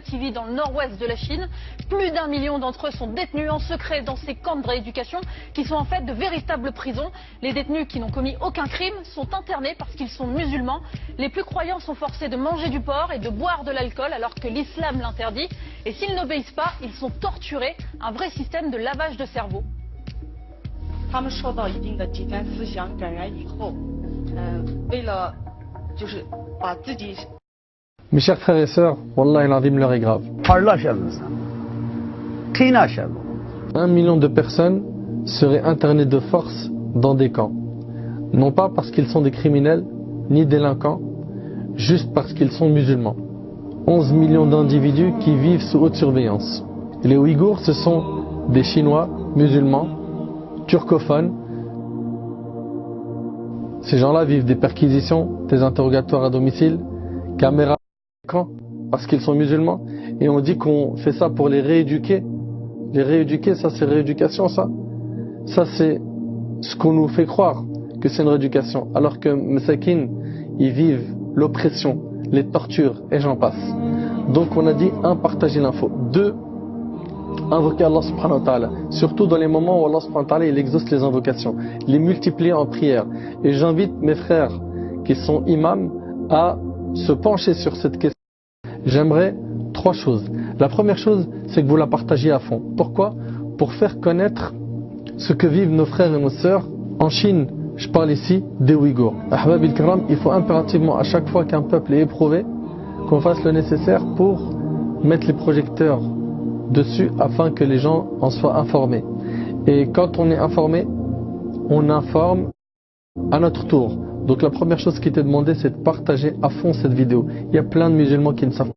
TV dans le nord-ouest de la Chine. Plus d'1 million d'entre eux sont détenus en secret dans ces camps de rééducation qui sont en fait de véritables prisons. Les détenus qui n'ont commis aucun crime sont internés parce qu'ils sont musulmans. Les plus croyants sont forcés de manger du porc et de boire de l'alcool alors que l'islam l'interdit. Et s'ils n'obéissent pas, ils sont torturés. Un vrai système de lavage de cerveau. 他们受到一定的极端思想感染以后，为了就是把自己。 Mes chers frères et sœurs, Wallah al-Azim, l'heure est grave. 1 million de personnes seraient internées de force dans des camps. Non pas parce qu'ils sont des criminels, ni délinquants, juste parce qu'ils sont musulmans. 11 millions d'individus qui vivent sous haute surveillance. Les Ouïghours, ce sont des Chinois, musulmans, turcophones. Ces gens-là vivent des perquisitions, des interrogatoires à domicile, caméras parce qu'ils sont musulmans, et on dit qu'on fait ça pour les rééduquer. Les rééduquer, ça c'est rééducation, ça c'est ce qu'on nous fait croire que c'est une rééducation, alors que Masakin, ils vivent l'oppression, les tortures, et j'en passe. Donc on a dit, 1, partager l'info, 2, invoquer Allah subhanahu wa ta'ala, surtout dans les moments où Allah subhanahu wa ta'ala il exauce les invocations, les multiplier en prière. Et j'invite mes frères qui sont imams à se pencher sur cette question. J'aimerais 3 choses. La première chose, c'est que vous la partagiez à fond. Pourquoi? Pour faire connaître ce que vivent nos frères et nos sœurs en Chine. Je parle ici des Ouïghours. Ahbab il-Kiram, il faut impérativement, à chaque fois qu'un peuple est éprouvé, qu'on fasse le nécessaire pour mettre les projecteurs dessus afin que les gens en soient informés. Et quand on est informé, on informe à notre tour. Donc la première chose qui t'est demandé, c'est de partager à fond cette vidéo. Il y a plein de musulmans qui ne savent pas.